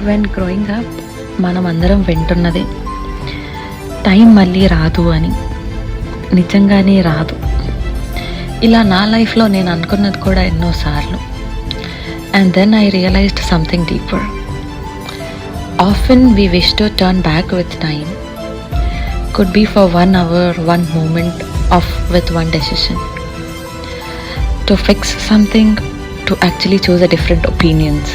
When growing up మనం అందరం వింటున్నదే time మళ్ళీ రాదు అని. నిజంగానే రాదు. ఇలా నా లైఫ్లో నేను అనుకున్నది కూడా ఎన్నోసార్లు. And then I realised something deeper. Often we wish to turn back with time. Could be for 1 hour, 1 moment of with one decision. To fix something, to actually choose a different opinions.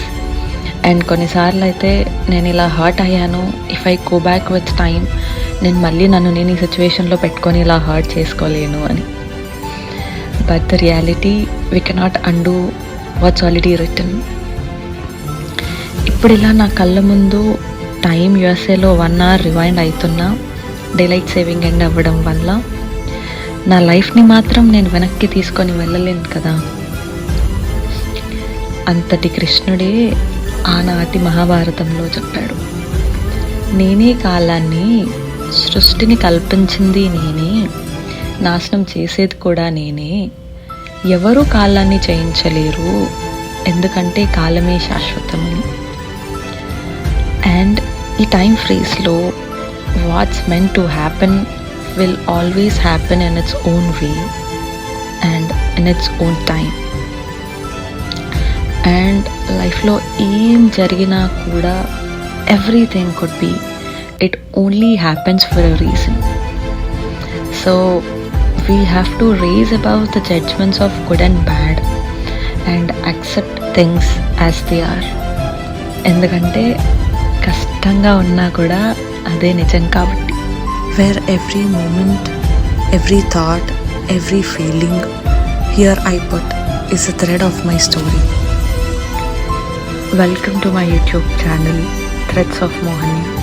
And కొన్నిసార్లు అయితే నేను ఇలా hurt అయ్యాను. If I go back with time, నేను మళ్ళీ నన్ను నేను ఈ సిచ్యువేషన్లో పెట్టుకొని ఇలా హర్ట్ చేసుకోలేను అని. But the reality we cannot undo what's already written. ఇప్పుడు ఇలా నా కళ్ళ ముందు టైం యూఎస్ఏలో 1 hour రివైండ్ అవుతున్నా డేలైట్ సేవింగ్ ఎండ్ అవ్వడం వల్ల నా లైఫ్ని మాత్రం నేను వెనక్కి తీసుకొని వెళ్ళలేను కదా. అంతటి కృష్ణుడే ఆనాటి మహాభారతంలో చెప్పాడు, నేనే కాలాన్ని, సృష్టిని కల్పించింది నేనే, నాశనం చేసేది కూడా నేనే, ఎవరూ కాలాన్ని చేయించలేరు, ఎందుకంటే కాలమే శాశ్వతమని. అండ్ ఈ time ఫ్రేజ్లో what's meant to happen will always happen in its own way and in its own time. And లైఫ్లో ఏం జరిగినా కూడా everything could be, it only happens for a reason. So we have to raise above the judgments of good and bad and accept things as they are. ఎందుకంటే కష్టంగా ఉన్నా కూడా అదే నిజం కాబట్టి. Where every moment, every thought, every feeling here I put is a thread of my story. Welcome to my YouTube channel, Threads of Mohania.